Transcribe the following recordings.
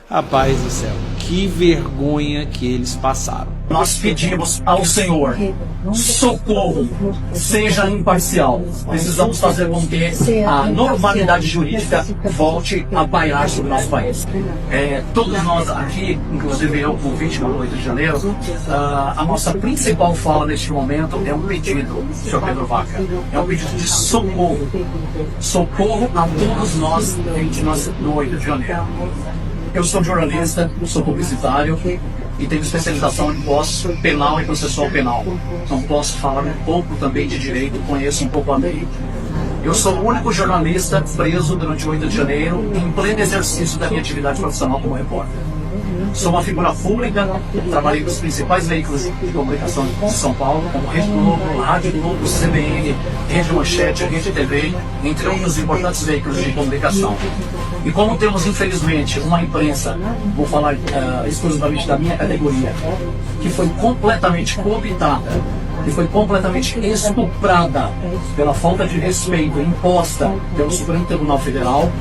Rapaz do céu, que vergonha que eles passaram. Nós pedimos ao Senhor socorro, seja imparcial. Precisamos fazer com que a normalidade jurídica volte a pairar sobre o nosso país. Todos nós aqui, inclusive eu, como vítima do 8 de janeiro, a nossa principal fala neste momento é um pedido, Sr. Pedro Vaca, é um pedido de socorro. Socorro a todos nós vítimas do 8 de janeiro. Eu sou jornalista, sou publicitário e tenho especialização em pós penal e processual penal. Então posso falar um pouco também de direito, conheço um pouco a lei. Eu sou o único jornalista preso durante o 8 de janeiro em pleno exercício da minha atividade profissional como repórter. Sou uma figura pública, trabalhei com os principais veículos de comunicação de São Paulo, como Rede Globo, Rádio Globo, CBN, Rede Manchete, Rede TV, entre outros importantes veículos de comunicação. E como temos, infelizmente, uma imprensa, vou falar exclusivamente da minha categoria, que foi completamente cooptada, que foi completamente estuprada pela falta de respeito imposta pelo Supremo Tribunal Federal,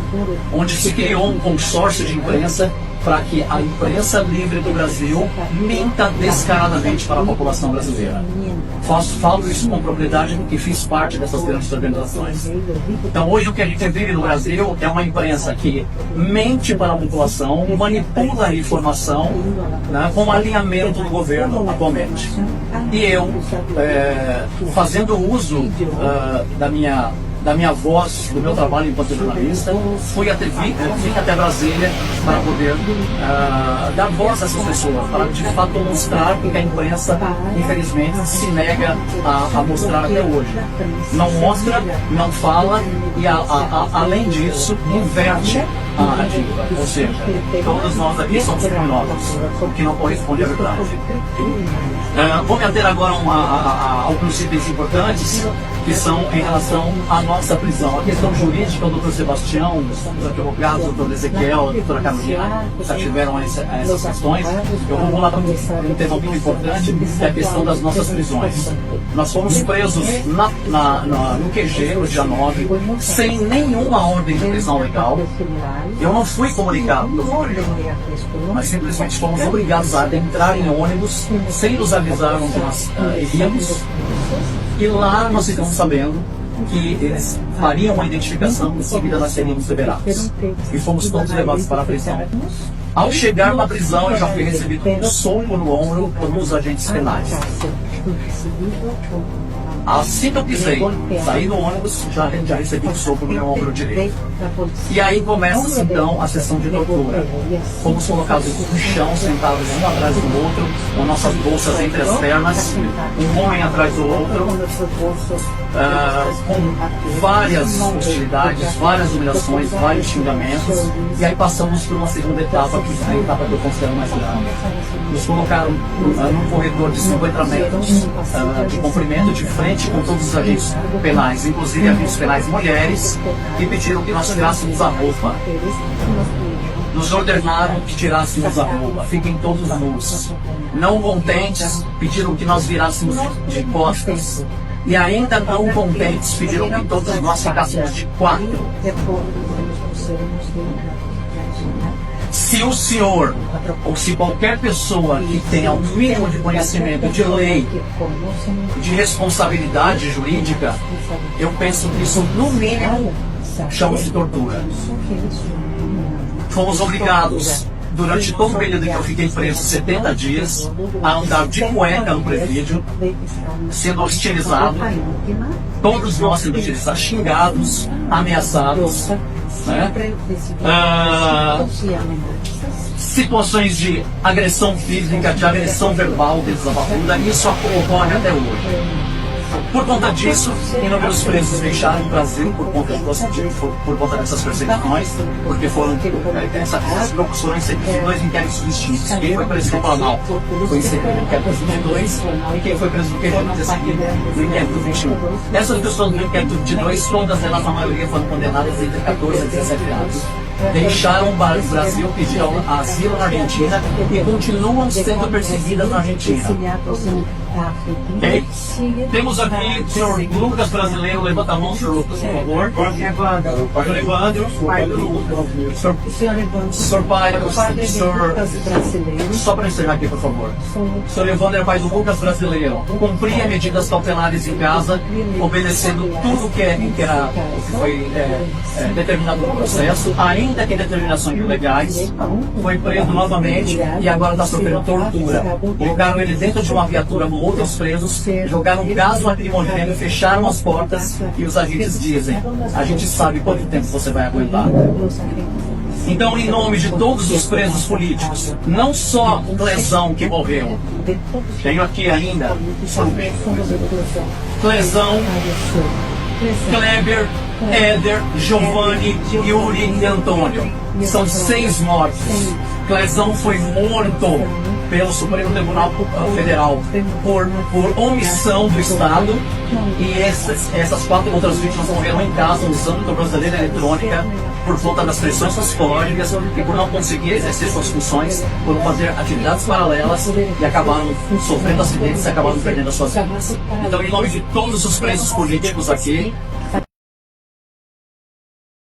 onde se criou um consórcio de imprensa para que a imprensa livre do Brasil minta descaradamente para a população brasileira. Falo isso com propriedade porque fiz parte dessas grandes organizações. Então hoje o que a gente vive no Brasil é uma imprensa que mente para a população, manipula a informação, né, com alinhamento do governo atualmente. E eu, fazendo uso da minha voz, do meu trabalho enquanto jornalista, vim até Brasília para poder dar voz a essas pessoas, para de fato mostrar o que a imprensa, infelizmente, se nega a mostrar até hoje. Não mostra, não fala e, além disso, inverte a narrativa. Ou seja, todos nós aqui somos criminosos, o que não corresponde à verdade. Vou me ater agora a alguns itens importantes que são em relação à nossa prisão. A questão jurídica, o doutor Sebastião, os advogados, o doutor Ezequiel, a doutora Carolina, já tiveram essas questões. Eu vou lá para um tema muito importante, que é a questão das nossas prisões. Nós fomos presos no QG, no dia 9, sem nenhuma ordem de prisão legal. Eu não fui comunicado do governo, mas simplesmente fomos obrigados a adentrar em ônibus sem nos avisar onde nós iríamos. E lá nós ficamos sabendo que eles fariam uma identificação e em seguida nós seríamos liberados. E fomos todos levados para a prisão. Ao chegar na prisão, eu já fui recebido com um soco no ombro por um dos agentes penais. Assim que eu pisei, saí do ônibus, já recebi um soco no meu ombro direito. E aí começa então a sessão de tortura. Fomos colocados no chão, sentados um atrás do outro, com nossas bolsas entre as pernas, um homem atrás do outro, com várias hostilidades, várias humilhações, vários xingamentos. E aí passamos por uma segunda etapa, que é a etapa que eu considero mais grave. Nos colocaram num corredor de 50 metros de comprimento, de frente, com todos os agentes penais, inclusive agentes penais mulheres, e pediram que nós tirássemos a roupa. Nos ordenaram que tirássemos a roupa, fiquem todos nus. Não contentes, pediram que nós virássemos de costas. E ainda não contentes, pediram que todos nós ficássemos de quatro. Se o senhor, ou se qualquer pessoa que tenha o mínimo de conhecimento de lei, de responsabilidade jurídica, eu penso que isso, no mínimo, chama-se de tortura. Fomos obrigados, durante todo o período em que eu fiquei preso, 70 dias, a andar de cueca no presídio, sendo hostilizado, todos nós sendo hostilizados, xingados, ameaçados, né? Situações de agressão física, de agressão verbal, desabafada, isso ocorre até hoje. Por conta disso, inúmeros presos deixaram o Brasil por conta dessas perseguições, porque essas procussões sempre de dois inquéritos distintos. Quem foi preso no Planalto foi inserido no inquérito 22 e quem foi preso no QG no inquérito 21. Essas pessoas do inquérito 22, todas elas, a maioria, foram condenadas entre 14 a 17 anos. Deixaram o Brasil, pediram asilo na Argentina e continuam sendo perseguidas na Argentina. Ok? Temos aqui o senhor Lucas Brasileiro, levanta a mão, senhor Lucas, por favor. Senhor Evandro, senhor pai, senhor... Só para encerrar aqui, por favor. O senhor Evandro é pai do Lucas Brasileiro. Cumpria medidas cautelares em casa, obedecendo tudo que foi determinado no processo, ainda que determinações ilegais. Foi preso novamente e agora está sofrendo tortura. Colocaram ele dentro de uma viatura com outros presos, jogaram gás lacrimogêneo, fecharam as portas e os agentes dizem: a gente sabe quanto tempo você vai aguentar. Então, em nome de todos os presos políticos, não só o Clezão que morreu, tenho aqui ainda Clezão, Kleber, Éder, Giovanni, Yuri e Antônio. São 6 mortos. Clezão foi morto pelo Supremo Tribunal Federal por omissão do Estado, e essas 4 outras vítimas morreram em casa usando a tornozeleira eletrônica por conta das pressões psicológicas e por não conseguir exercer suas funções, por fazer atividades paralelas e acabaram sofrendo acidentes e acabaram perdendo as suas vidas. Então, em nome de todos os presos políticos aqui,